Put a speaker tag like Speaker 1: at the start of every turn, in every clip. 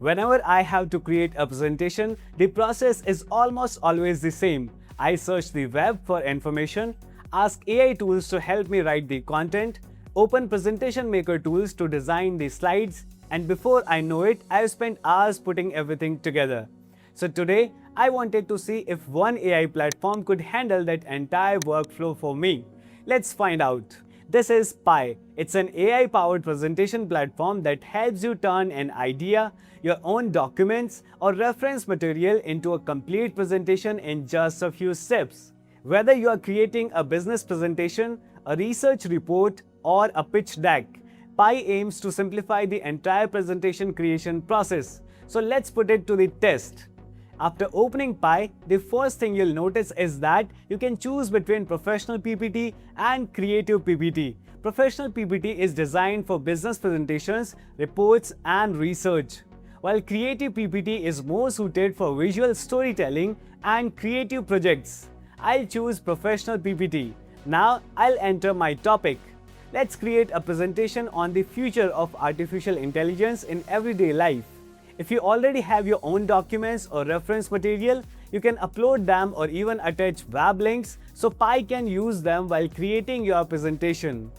Speaker 1: Whenever I have to create a presentation, the process is almost always the same. I search the web for information, ask AI tools to help me write the content, open presentation maker tools to design the slides, and before I know it, I've spent hours putting everything together. So today, I wanted to see if one AI platform could handle that entire workflow for me. Let's find out. This is Pi. It's an AI-powered presentation platform that helps you turn an idea, your own documents, or reference material into a complete presentation in just a few steps. Whether you are creating a business presentation, a research report, or a pitch deck, Pi aims to simplify the entire presentation creation process. So let's put it to the test. After opening Pi, the first thing you'll notice is that you can choose between Professional PPT and Creative PPT. Professional PPT is designed for business presentations, reports, and research, while Creative PPT is more suited for visual storytelling and creative projects. I'll choose Professional PPT. Now I'll enter my topic. Let's create a presentation on the future of artificial intelligence in everyday life. If you already have your own documents or reference material, you can upload them or even attach web links so Pi can use them while creating your presentation.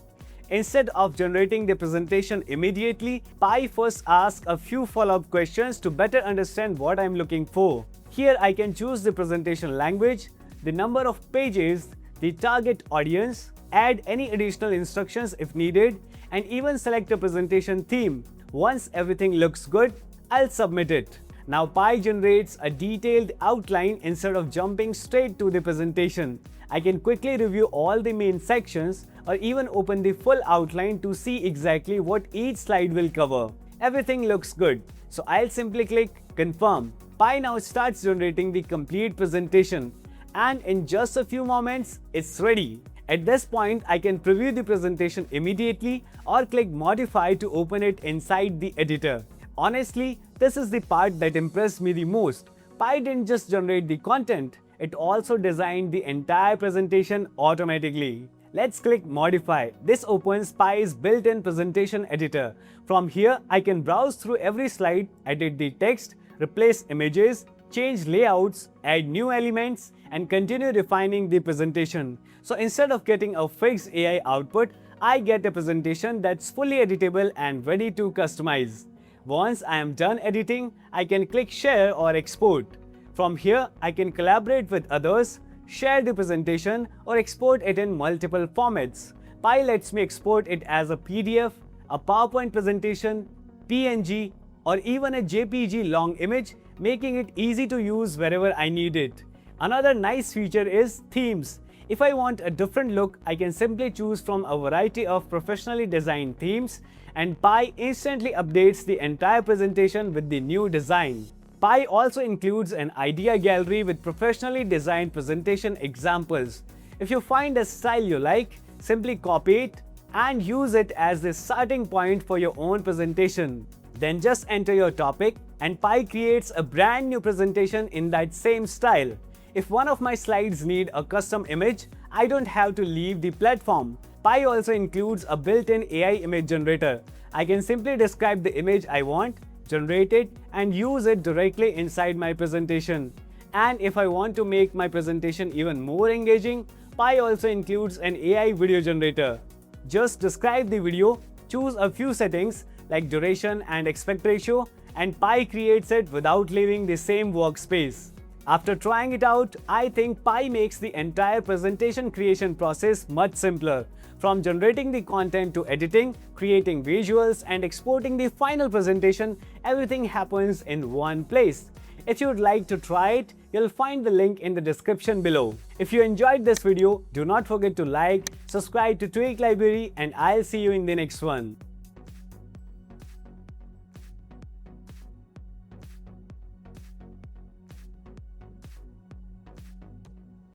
Speaker 1: Instead of generating the presentation immediately, Pi first asks a few follow-up questions to better understand what I'm looking for. Here I can choose the presentation language, the number of pages, the target audience, add any additional instructions if needed, and even select a presentation theme. Once everything looks good, I'll submit it. Now Pi generates a detailed outline instead of jumping straight to the presentation. I can quickly review all the main sections or even open the full outline to see exactly what each slide will cover. Everything looks good, so I'll simply click Confirm. Pi now starts generating the complete presentation, and in just a few moments, it's ready. At this point, I can preview the presentation immediately or click Modify to open it inside the editor. Honestly, this is the part that impressed me the most. Pi didn't just generate the content, it also designed the entire presentation automatically. Let's click Modify. This opens Pi's built-in presentation editor. From here, I can browse through every slide, edit the text, replace images, change layouts, add new elements, and continue refining the presentation. So instead of getting a fixed AI output, I get a presentation that's fully editable and ready to customize. Once I am done editing, I can click Share or Export. From here, I can collaborate with others, share the presentation, or export it in multiple formats. Pi lets me export it as a PDF, a PowerPoint presentation, PNG, or even a JPG long image, making it easy to use wherever I need it. Another nice feature is themes. If I want a different look, I can simply choose from a variety of professionally designed themes, and Pi instantly updates the entire presentation with the new design. Pi also includes an idea gallery with professionally designed presentation examples. If you find a style you like, simply copy it and use it as the starting point for your own presentation. Then just enter your topic and Pi creates a brand new presentation in that same style. If one of my slides need a custom image, I don't have to leave the platform. Pi also includes a built-in AI image generator. I can simply describe the image I want, generate it, and use it directly inside my presentation. And if I want to make my presentation even more engaging, Pi also includes an AI video generator. Just describe the video, choose a few settings like duration and aspect ratio, and Pi creates it without leaving the same workspace. After trying it out, I think Pi makes the entire presentation creation process much simpler. From generating the content to editing, creating visuals, and exporting the final presentation, everything happens in one place. If you'd like to try it, you'll find the link in the description below. If you enjoyed this video, do not forget to like, subscribe to Tweak Library, and I'll see you in the next one.